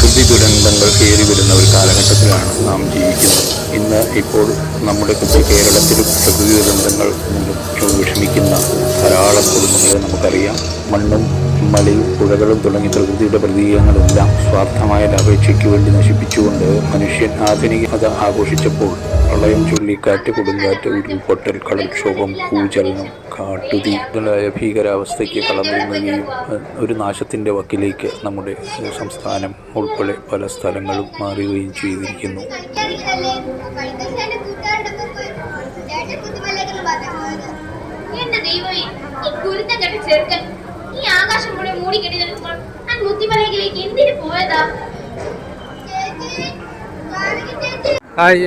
പ്രകൃതി ദുരന്തങ്ങൾ കയറി വരുന്ന ഒരു കാലഘട്ടത്തിലാണ് നാം ജീവിക്കുന്നത്. ഇപ്പോൾ നമ്മുടെ കേരളത്തിലും പ്രകൃതി ദുരന്തങ്ങൾ മൂലം വിഷമിക്കുന്ന ധാരാളം കുടുംബങ്ങളെ നമുക്കറിയാം. മണ്ണും മലയും പുഴകളും തുടങ്ങി പ്രകൃതിയുടെ പ്രതീകങ്ങളെല്ലാം സ്വാർത്ഥമായ ലാഭേച്ഛയ്ക്ക് വേണ്ടി നശിപ്പിച്ചുകൊണ്ട് മനുഷ്യൻ ആധുനികത ആഘോഷിച്ചപ്പോൾ പ്രളയം, ചുഴലിക്കാറ്റ്, കൊടുങ്കാറ്റ്, ഉരുൾപൊട്ടൽ, കടൽക്ഷോഭം, ഭൂചലനം, കാട്ടുതീ മുതലായ ഭീകരാവസ്ഥയ്ക്ക് കളമൊരുങ്ങുകയും ഒരു നാശത്തിൻ്റെ വക്കിലേക്ക് നമ്മുടെ സംസ്ഥാനം ഉൾപ്പെടെ പല സ്ഥലങ്ങളും മാറുകയും ചെയ്തിരിക്കുന്നു.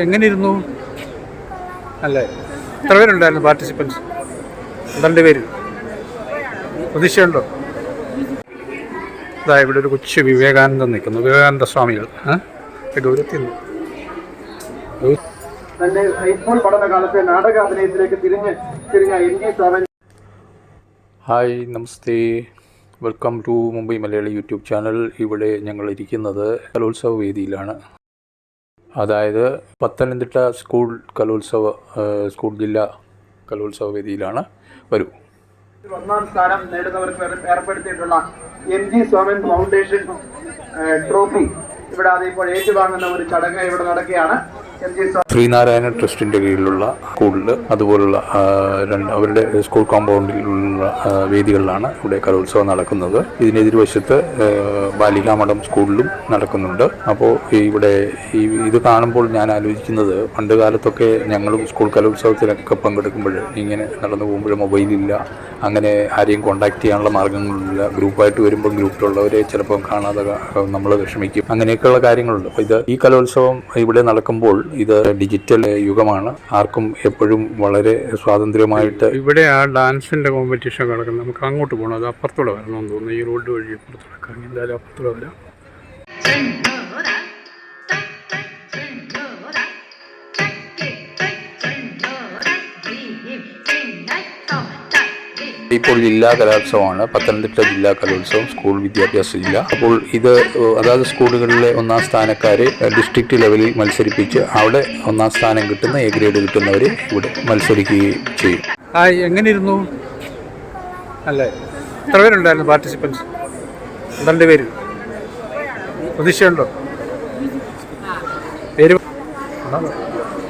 എങ്ങനെയിരുന്നു അല്ലേ? എത്ര പേരുണ്ടായിരുന്നു പാർട്ടിസിപ്പൻസ്? 2 പേര്. പ്രതീക്ഷയുണ്ടോ? ഇതാ ഇവിടെ ഒരു കൊച്ചു വിവേകാനന്ദൻ നിൽക്കുന്നു. വിവേകാനന്ദ സ്വാമികൾ ഗൗരവത്തിൽ തന്റെ ഹൈസ്കൂൾ പഠനകാലത്തെ നാടക അഭിനയത്തിലേക്ക് തിരിഞ്ഞ M G. Swami. Hi, namaste, welcome to Mumbai Malayali YouTube channel. ഇവിടെ ഞങ്ങൾ ഇരിക്കുന്നത് കലോത്സവ വേദിയിലാണ്. അതായത് പത്തനംതിട്ട സ്കൂൾ ജില്ലാ കലോത്സവ വേദിയിലാണ്. വരൂ. 1ാം സ്ഥാനം നേടുന്നവർക്ക് ഏർപ്പെടുത്തിയിട്ടുള്ള എം.ജി. സ്വാമി ഫൗണ്ടേഷൻ ട്രോഫി ഇവിടെ അതിപ്പോൾ ഏറ്റുവാങ്ങുന്ന ഒരു ചടങ്ങ് ഇവിടെ നടക്കുകയാണ്. ശ്രീനാരായണ ട്രസ്റ്റിൻ്റെ കീഴിലുള്ള സ്കൂളിൽ അതുപോലുള്ള അവരുടെ സ്കൂൾ കോമ്പൗണ്ടിലുള്ള വേദികളിലാണ് ഇവിടെ കലോത്സവം നടക്കുന്നത്. ഇതിനെതിർവശത്ത് ബാലികാമഠം സ്കൂളിലും നടക്കുന്നുണ്ട്. അപ്പോൾ ഇവിടെ ഇത് കാണുമ്പോൾ ഞാൻ ആലോചിക്കുന്നത്, പണ്ട് കാലത്തൊക്കെ ഞങ്ങളും സ്കൂൾ കലോത്സവത്തിലൊക്കെ പങ്കെടുക്കുമ്പോൾ ഇങ്ങനെ നടന്നു പോകുമ്പോൾ മൊബൈലില്ല, അങ്ങനെ ആരെയും കോൺടാക്ട് ചെയ്യാനുള്ള മാർഗ്ഗങ്ങളില്ല. ഗ്രൂപ്പായിട്ട് വരുമ്പോൾ ഗ്രൂപ്പിലുള്ളവരെ ചിലപ്പോൾ കാണാതെ നമ്മൾ വിഷമിക്കും. അങ്ങനെയൊക്കെയുള്ള കാര്യങ്ങളുണ്ട്. അപ്പോൾ ഈ കലോത്സവം ഇവിടെ നടക്കുമ്പോൾ ഇത് ഡിജിറ്റൽ യുഗമാണ്. ആർക്കും എപ്പോഴും വളരെ സ്വാതന്ത്ര്യമായിട്ട് ഇവിടെ ആ ഡാൻസിന്റെ കോമ്പറ്റീഷൻ കിടക്കുന്നത്. നമുക്ക് അങ്ങോട്ട് പോകണം. അത് അപ്പുറത്തൂടെ വരണമെന്ന് തോന്നുന്നു. ഈ റോഡ് വഴി അപ്പുറത്തൂടെ എന്തായാലും അപ്പുറത്തൂടെ വരാം. ഇപ്പോൾ ജില്ലാ കലോത്സവമാണ്. പത്തനംതിട്ട ജില്ലാ കലോത്സവം, സ്കൂൾ വിദ്യാഭ്യാസ ജില്ല. അപ്പോൾ ഇത് അതാത് സ്കൂളുകളിലെ 1ാം സ്ഥാനക്കാരെ ഡിസ്ട്രിക്റ്റ് ലെവലിൽ മത്സരിപ്പിച്ച് അവിടെ 1ാം സ്ഥാനം കിട്ടുന്ന എ ഗ്രേഡ് കിട്ടുന്നവരെ ഇവിടെ മത്സരിക്കുകയും ചെയ്യും. എങ്ങനെയിരുന്നു അല്ലേ? എത്ര പേരുണ്ടായിരുന്നു പാർട്ടിസിപ്പൻസ്? 2 പേര്. പ്രതീക്ഷയുണ്ടോ? പേര്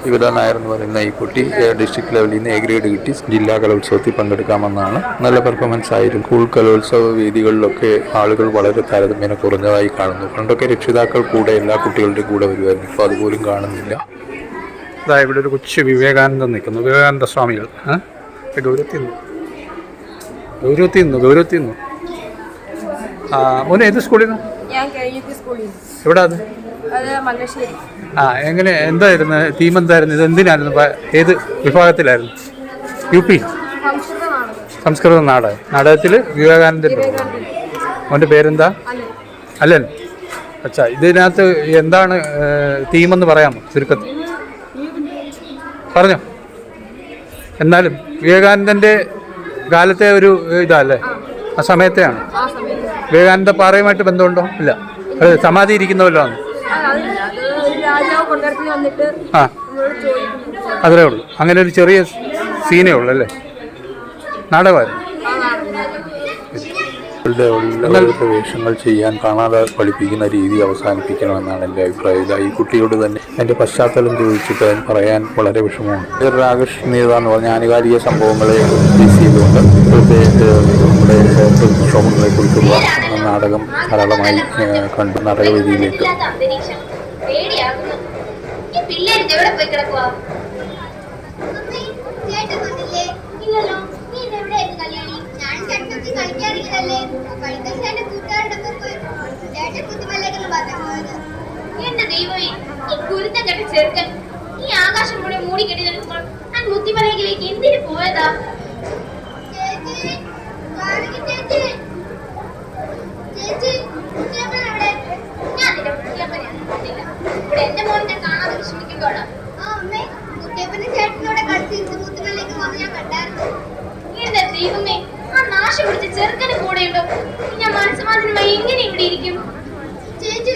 യുവത നായർ എന്ന് പറയുന്ന ഈ കുട്ടി ഡിസ്ട്രിക്ട് ലെവലിൽ നിന്ന് എ ഗ്രേഡ് കിട്ടി ജില്ലാ കലോത്സവത്തിൽ പങ്കെടുക്കാമെന്നാണ്. നല്ല പെർഫോമൻസ് ആയിരുന്നു. സ്കൂൾ കലോത്സവ വേദികളിലൊക്കെ ആളുകൾ വളരെ താരതമ്യേന കുറഞ്ഞതായി കാണുന്നു. പണ്ടൊക്കെ രക്ഷിതാക്കൾ കൂടെ എല്ലാ കുട്ടികളുടെയും കൂടെ വരുമായിരുന്നു. ഇപ്പോൾ അതുപോലും കാണുന്നില്ല. അതാ ഇവിടെ ഒരു കൊച്ചു വിവേകാനന്ദൻ നിൽക്കുന്നു. വിവേകാനന്ദ സ്വാമികൾ ഗൗരവത്തിൽ നിന്ന്. മോനെ ഏത് സ്കൂളിൽ നിന്ന്? എവിടെ അത്? എങ്ങനെ എന്തായിരുന്നു തീം? എന്തായിരുന്നു ഇത്? എന്തിനായിരുന്നു? ഏത് വിഭാഗത്തിലായിരുന്നു? UP സംസ്കൃത നാടകത്തിൽ വിവേകാനന്ദൻ. അവൻ്റെ പേരെന്താ? അല്ലൻ. അച്ഛാ, ഇതിനകത്ത് എന്താണ് തീമെന്ന് പറയാമോ ചുരുക്കത്തിൽ? പറഞ്ഞോ. എന്നാലും വിവേകാനന്ദൻ്റെ കാലത്തെ ഒരു ഇതല്ലേ? ആ സമയത്തെയാണ്. വിവേകാനന്ദ പാറയുമായിട്ട് ബന്ധമുണ്ടോ? ഇല്ല. അത് സമാധി ഇരിക്കുന്നവല്ലോ ആണ്. അത്രേ ഉള്ളൂ. അങ്ങനെ ഒരു ചെറിയ സീനേ ഉള്ളൂ അല്ലേ? നാടകമായിരുന്നു. വേഷങ്ങൾ ചെയ്യാൻ കാണാതെ പഠിപ്പിക്കുന്ന രീതി അവസാനിപ്പിക്കണമെന്നാണ് എൻ്റെ അഭിപ്രായം. ഈ കുട്ടിയോട് തന്നെ എൻ്റെ പശ്ചാത്തലം ചോദിച്ചിട്ട് പറയാൻ വളരെ വിഷമമാണ്. ആകർഷണീയത എന്ന് പറഞ്ഞാൽ ആനുകാലിക സംഭവങ്ങളെ ബേസ് ചെയ്തുകൊണ്ട് നമ്മുടെ പ്രക്ഷോഭങ്ങളെ കുറിച്ചുള്ള നാടകം ധാരാളമായി കണ്ടു. നാടകവേദിയിലേക്ക് എന്റെ ദൈവമേ, ഈ കുരുത്തം കെട്ട ചെറുക്കൻ ഈ ആകാശം കൂടെ മൂടി കെട്ടി നിൽക്കുമ്പോൾ ഞാൻ മുത്തിമലയിലേക്ക് എന്തിനു പോയതാ? ഇവിടെ എന്റെ മോനെ ഞാൻ കാണാതെ വിഷമിക്കുമ്പോഴാ എന്റെ ദൈവമേ, ആ നാശം പിടിച്ച ചെറുക്കന് കൂടെയുണ്ടോ? ഞാൻ മനസ്സമാധാനമായി എങ്ങനെ ഇവിടെ ഇരിക്കും? ചേച്ചി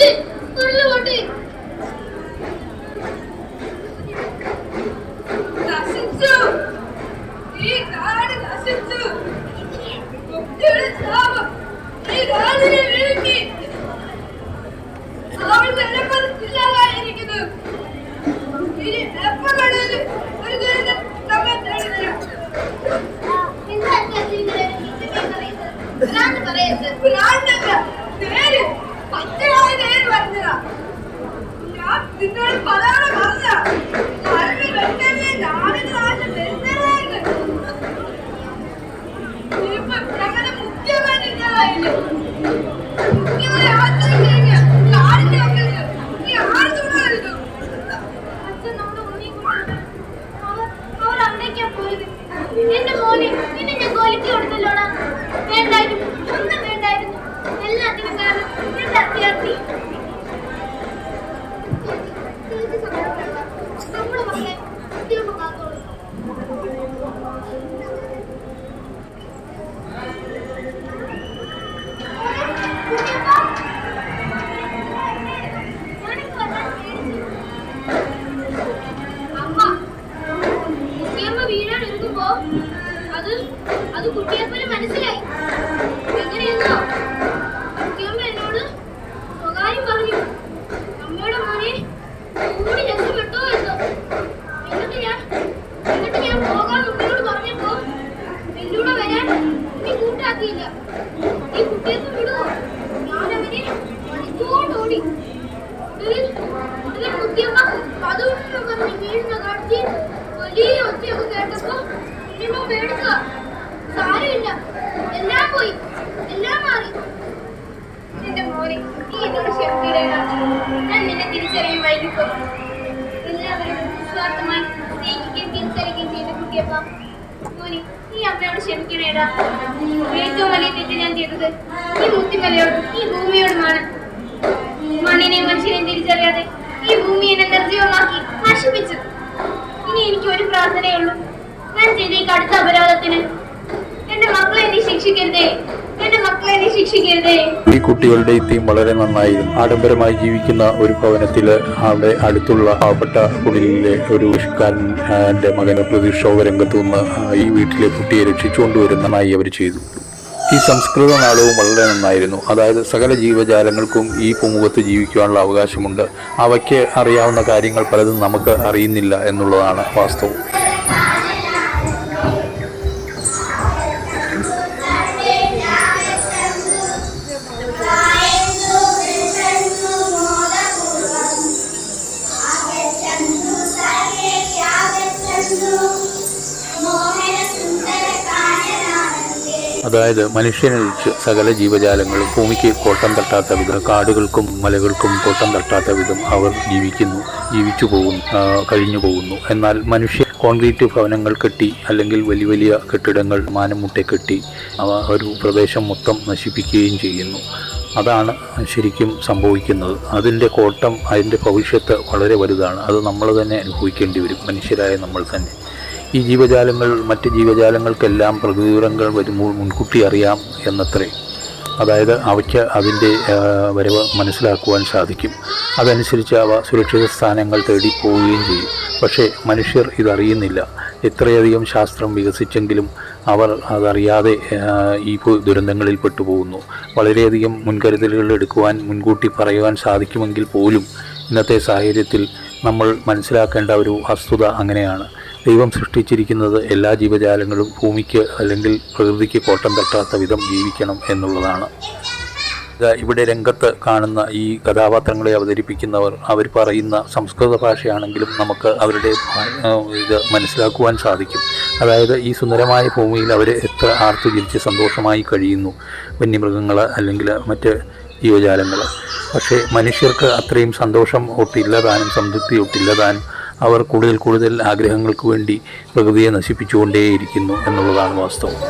പോട്ടെ, ഉരുള് പോട്ടെ. നശിച്ചു, ഈ നാട് നശിച്ചു. കുട്ടിയുടെ ശാപം ഈ നാടിനെ വിഴുങ്ങി. അവൾ ഇല്ലാതായിരിക്കുന്നു. ഇനി എപ്പോ വേണേലും ഒരു ദുരിതം നമ്മെ തേടി വരാം. ഭ്രാന്തല്ല, നേര്, പച്ചയായ നേര് പറഞ്ഞതാ. ഞാൻ നിന്നോട് പതാക പറഞ്ഞ അറിവ് വെട്ടല്ലേ നാടിന് നാശം വരുന്നതായിരുന്നു. ഇപ്പൊ ഞങ്ങളുടെ മുഖ്യമന്ത്രിയായില്ലേ, മുഖ്യമന്ത്രി ആശ്രയിക്കുക നാടിന്റെ മക്കൾക്ക് നീ ആര് തുണായിരുന്നു? അച്ഛൻ നമ്മുടെ ഉണ്ണി അവർ അവിടേക്കാ പോയത്. എന്റെ മോനെ നിന്നെ ഞാൻ കൊലക്കി കൊടുത്തല്ലോടാ. വേണ്ടായിരുന്നു, ഒന്നും വേണ്ടായിരുന്നു. എല്ലാത്തിനും കാരണം എന്റെ അത്യാർത്ഥി. നമ്മുടെ മക്കളെ കുട്ടികൾക്ക് കാത്തോളൂ. വീഴാൻ എടുക്കുമ്പോ അത് കുട്ടിയെപ്പോലെ മനസ്സിലായി. എങ്ങനെയെന്നോ കുട്ടിയമ്മ എന്നോട് സ്വകാര്യം പറഞ്ഞു, അമ്മയുടെ മോനെ കൂടി രക്ഷപ്പെട്ടോ എന്നോ. എന്നിട്ട് ഞാൻ പോകാൻ ഉമ്മയോട് പറഞ്ഞപ്പോ വെല്ലൂടെ വരാൻ നീ കൂട്ടാക്കിയില്ല. ഈ കുട്ടിയപ്പോ വിടുവോ? ഞാൻ അവനെ മണിക്കൂറോടി. ഇതിൽ കുട്ടിയമ്മ അതുകൊണ്ട് പറഞ്ഞ് വീഴുന്ന കാട്ടി വലിയ ഒച്ചയൊക്കെ കേട്ടപ്പോ ഇനിമോ പേടിക്കുക. സാരമില്ല, എല്ലാം പോയി, എല്ലാം മാറി. എന്റെ മോനെ, നീ എന്നോട് ക്ഷമിക്കണേടാ. ഞാൻ നിന്നെ തിരിച്ചറിയാൻ വൈകിപ്പോ. എല്ലാവരും നിസ്വാർത്ഥമായി സ്നേഹിക്കുകയും തിരിച്ചറിയുകയും ചെയ്ത കുട്ടിയപ്പ. മോനെ, നീ അമ്മയോട് ക്ഷമിക്കണേടാ. ഏറ്റവും വലിയ തെറ്റ് ഞാൻ ചെയ്തത് ഈ മുത്തിമലയോടും ഈ ഭൂമിയോടുമാണ്. മണ്ണിനെയും മനുഷ്യനെയും തിരിച്ചറിയാതെ ഈ ഭൂമി എന്നെ നിർജ്ജീവമാക്കി നശിപ്പിച്ചു. ഇനി എനിക്ക് ഒരു പ്രാർത്ഥനയുള്ളൂ. ഞാൻ ചെയ്ത ഈ കടുത്ത അപരാധത്തിന് എന്റെ മക്കളെ നീ ശിക്ഷിക്കരുതേ, എന്റെ മക്കളെ നീ ശിക്ഷിക്കരുതേ. ഈ കുട്ടികളുടെ ഇത്തയും വളരെ നന്നായിരുന്നു. ആഡംബരമായി ജീവിക്കുന്ന ഒരു ഭവനത്തില് അവിടെ അടുത്തുള്ള പാവപ്പെട്ട കുടിലിലെ ഒരു കൃഷിക്കാരന്റെ മകന് പ്രതീക്ഷോഭ രംഗത്തു നിന്ന് ഈ വീട്ടിലെ കുട്ടിയെ രക്ഷിച്ചുകൊണ്ടുവരുന്നതായി അവർ ചെയ്തു. ഈ സംസ്കൃത നാടകവും വളരെ നന്നായിരുന്നു. അതായത് സകല ജീവജാലങ്ങൾക്കും ഈ ഭൂമുഖത്ത് ജീവിക്കുവാനുള്ള അവകാശമുണ്ട്. അവയ്ക്ക് അറിയാവുന്ന കാര്യങ്ങൾ പലതും നമുക്ക് അറിയുന്നില്ല എന്നുള്ളതാണ് വാസ്തവം. അതായത് മനുഷ്യനൊഴിച്ച് സകല ജീവജാലങ്ങളും ഭൂമിക്ക് കോട്ടം തട്ടാത്ത വിധം, കാടുകൾക്കും മലകൾക്കും കോട്ടം തട്ടാത്ത വിധം അവർ ജീവിച്ചു കഴിഞ്ഞു പോകുന്നു. എന്നാൽ മനുഷ്യർ കോൺക്രീറ്റ് ഭവനങ്ങൾ കെട്ടി അല്ലെങ്കിൽ വലിയ വലിയ കെട്ടിടങ്ങൾ മാനം മുട്ടെ കെട്ടി ഒരു പ്രദേശം മൊത്തം നശിപ്പിക്കുകയും ചെയ്യുന്നു. അതാണ് ശരിക്കും സംഭവിക്കുന്നത്. അതിൻ്റെ കോട്ടം, അതിൻ്റെ ഭവിഷ്യത്ത് വളരെ വലുതാണ്. അത് നമ്മൾ തന്നെ അനുഭവിക്കേണ്ടി വരും, മനുഷ്യരായ നമ്മൾ തന്നെ. ഈ ജീവജാലങ്ങൾ മറ്റ് ജീവജാലങ്ങൾക്കെല്ലാം പ്രകൃതിദുരന്തങ്ങൾ വരുമ്പോൾ മുൻകൂട്ടി അറിയാം എന്നത്രേ. അതായത് അവയ്ക്ക് അതിൻ്റെ വരവ് മനസ്സിലാക്കുവാൻ സാധിക്കും. അതനുസരിച്ച് അവ സുരക്ഷിത സ്ഥാനങ്ങൾ തേടി പോവുകയും ചെയ്യും. പക്ഷേ മനുഷ്യർ ഇതറിയുന്നില്ല. എത്രയധികം ശാസ്ത്രം വികസിച്ചെങ്കിലും അവർ അതറിയാതെ ഈ ദുരന്തങ്ങളിൽ പെട്ടുപോകുന്നു. വളരെയധികം മുൻകരുതലുകൾ എടുക്കുവാൻ മുൻകൂട്ടി പറയുവാൻ സാധിക്കുമെങ്കിൽ പോലും ഇന്നത്തെ സാഹചര്യത്തിൽ നമ്മൾ മനസ്സിലാക്കേണ്ട ഒരു വസ്തുത അങ്ങനെയാണ്. ദൈവം സൃഷ്ടിച്ചിരിക്കുന്നത് എല്ലാ ജീവജാലങ്ങളും ഭൂമിക്ക് അല്ലെങ്കിൽ പ്രകൃതിക്ക് കോട്ടം തട്ടാത്ത വിധം ജീവിക്കണം എന്നുള്ളതാണ്. ഇവിടെ രംഗത്ത് കാണുന്ന ഈ കഥാപാത്രങ്ങളെ അവതരിപ്പിക്കുന്നവർ അവർ പറയുന്ന സംസ്കൃത ഭാഷയാണെങ്കിലും നമുക്ക് അവരുടെ ഇത് മനസ്സിലാക്കുവാൻ സാധിക്കും. അതായത് ഈ സുന്ദരമായ ഭൂമിയിൽ അവർ എത്ര ആർത്തുചിരിച്ച് സന്തോഷമായി കഴിയുന്നു, വന്യമൃഗങ്ങൾ അല്ലെങ്കിൽ മറ്റ് ജീവജാലങ്ങൾ. പക്ഷേ മനുഷ്യർക്ക് അത്രയും സന്തോഷം ഒട്ടില്ലതാനും സംതൃപ്തി ഒട്ടില്ലതാനും അവർ കൂടുതൽ ആഗ്രഹങ്ങൾക്ക് വേണ്ടി പ്രകൃതിയെ നശിപ്പിച്ചുകൊണ്ടേയിരിക്കുന്നു എന്നുള്ളതാണ് വാസ്തവം.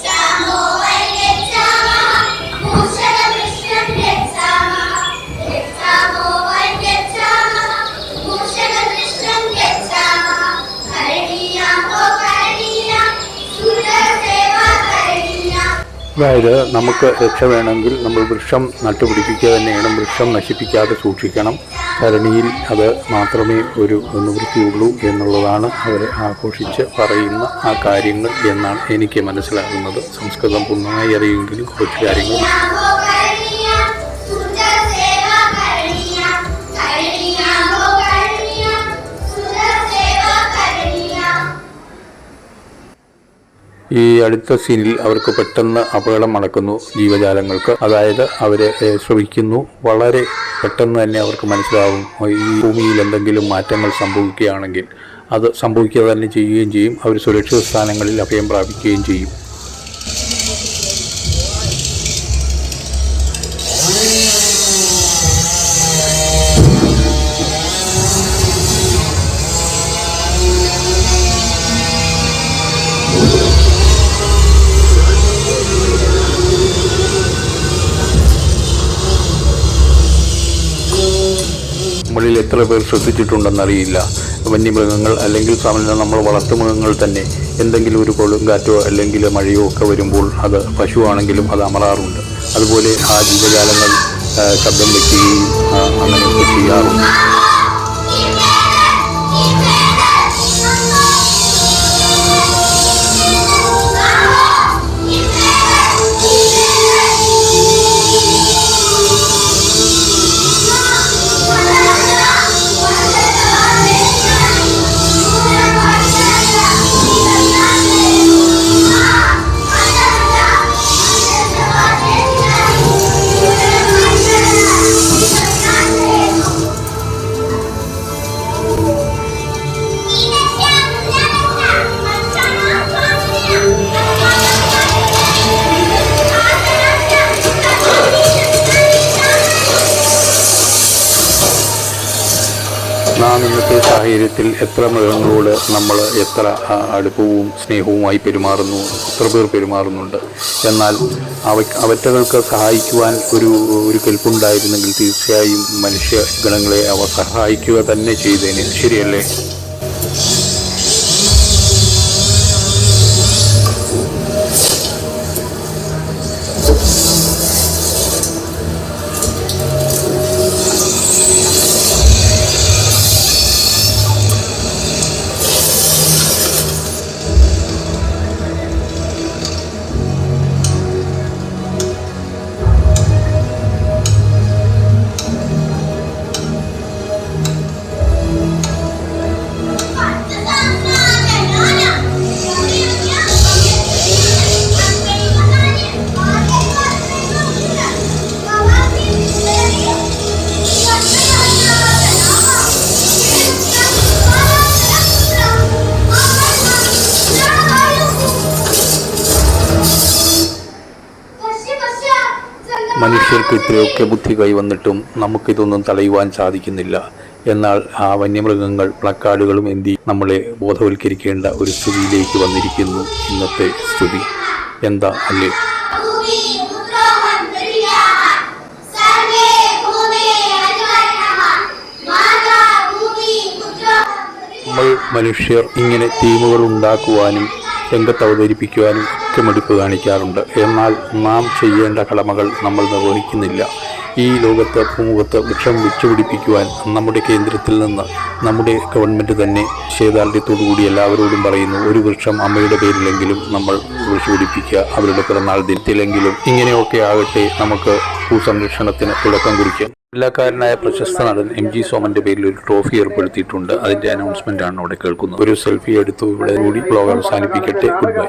Chamo അതായത് നമുക്ക് രക്ഷ വേണമെങ്കിൽ നമ്മൾ വൃക്ഷം നട്ടുപിടിപ്പിക്കുക തന്നെ വേണം. വൃക്ഷം നശിപ്പിക്കാതെ സൂക്ഷിക്കണം. ധരണിയിൽ അത് മാത്രമേ ഒരു നിവൃത്തിയുള്ളൂ എന്നുള്ളതാണ് അവർ ആഘോഷിച്ച് പറയുന്ന ആ കാര്യങ്ങൾ എന്നാണ് എനിക്ക് മനസ്സിലാകുന്നത്. സംസ്കൃതം പൂർണ്ണമായി അറിയുമെങ്കിലും കുറച്ച് കാര്യങ്ങൾ ഈ അടുത്ത സീനിൽ അവർക്ക് പെട്ടെന്ന് അപകടം നടക്കുന്നു ജീവജാലങ്ങൾക്ക്. അതായത് അവരെ ശ്രമിക്കുന്നു. വളരെ പെട്ടെന്ന് തന്നെ അവർക്ക് മനസ്സിലാവും ഈ ഭൂമിയിൽ എന്തെങ്കിലും മാറ്റങ്ങൾ സംഭവിക്കുകയാണെങ്കിൽ അത് സംഭവിക്കുക തന്നെ ചെയ്യുകയും ചെയ്യും. അവർ സുരക്ഷിത സ്ഥാനങ്ങളിൽ അഭയം പ്രാപിക്കുകയും ചെയ്യും. നമ്മളിൽ എത്ര പേർ ശ്രദ്ധിച്ചിട്ടുണ്ടെന്നറിയില്ല. വന്യമൃഗങ്ങൾ അല്ലെങ്കിൽ സാമാന്യം നമ്മൾ വളർത്തുമൃഗങ്ങൾ തന്നെ എന്തെങ്കിലും ഒരു കൊടുങ്കാറ്റോ അല്ലെങ്കിൽ മഴയോ ഒക്കെ വരുമ്പോൾ അത് പശുവാണെങ്കിലും അത് അമറാറുണ്ട്. അതുപോലെ ആ ജീവജാലങ്ങൾ ശബ്ദം വയ്ക്കുകയും അങ്ങനെയൊക്കെ ചെയ്യാറുണ്ട്. നാം ഇന്നത്തെ സാഹചര്യത്തിൽ എത്ര മൃഗങ്ങളോട് നമ്മൾ എത്ര അടുപ്പവും സ്നേഹവുമായി പെരുമാറുന്നു, എത്ര പേർ പെരുമാറുന്നുണ്ട്. എന്നാൽ അവറ്റകൾക്ക് സഹായിക്കുവാൻ ഒരു കെൽപ്പുണ്ടായിരുന്നെങ്കിൽ തീർച്ചയായും മനുഷ്യഗണങ്ങളെ അവ സഹായിക്കുക തന്നെ ചെയ്തേനെ. ശരിയല്ലേ? മനുഷ്യർക്ക് ഇത്രയൊക്കെ ബുദ്ധി കൈവന്നിട്ടും നമുക്കിതൊന്നും തടയുവാൻ സാധിക്കുന്നില്ല. എന്നാൽ ആ വന്യമൃഗങ്ങൾ പ്ലക്കാർഡുകളും എന്തി നമ്മളെ ബോധവൽക്കരിക്കേണ്ട ഒരു സ്ഥിതിയിലേക്ക് വന്നിരിക്കുന്നു. ഇന്നത്തെ സ്ഥിതി എന്താ അല്ലേ? നമ്മൾ മനുഷ്യർ ഇങ്ങനെ തീമുകൾ ഉണ്ടാക്കുവാനും രംഗത്ത് അവതരിപ്പിക്കുവാനും ഒക്കെ മിടുക്ക് കാണിക്കാറുണ്ട്. എന്നാൽ നാം ചെയ്യേണ്ട കടമകൾ നമ്മൾ നിർവഹിക്കുന്നില്ല. ഈ ലോകത്ത് ഭൂമുഖത്ത് വൃക്ഷം വെച്ചുപിടിപ്പിക്കുവാൻ നമ്മുടെ കേന്ദ്രത്തിൽ നിന്ന് നമ്മുടെ ഗവൺമെൻറ് തന്നെ നിശ്ചയദാർഢ്യത്തോടുകൂടി എല്ലാവരോടും പറയുന്നു, ഒരു വൃക്ഷം അമ്മയുടെ പേരിലെങ്കിലും നമ്മൾ വെച്ചുപിടിപ്പിക്കുക, അവരുടെ പിറന്നാൾ ദിനത്തിലെങ്കിലും. ഇങ്ങനെയൊക്കെ ആകട്ടെ, നമുക്ക് ഭൂസംരക്ഷണത്തിന് തുടക്കം കുറിക്കാം. ജില്ലക്കാരനായ പ്രശസ്ത നടൻ MG സോമന്റെ പേരിൽ ഒരു ട്രോഫി ഏർപ്പെടുത്തിയിട്ടുണ്ട്. അതിന്റെ അനൗൺസ്മെന്റ് ആണ് അവിടെ കേൾക്കുന്നത്. ഒരു സെൽഫി എടുത്തു ഇവിടെ കൂടി ബ്ലോഗ് അവസാനിപ്പിക്കട്ടെ. Good bye.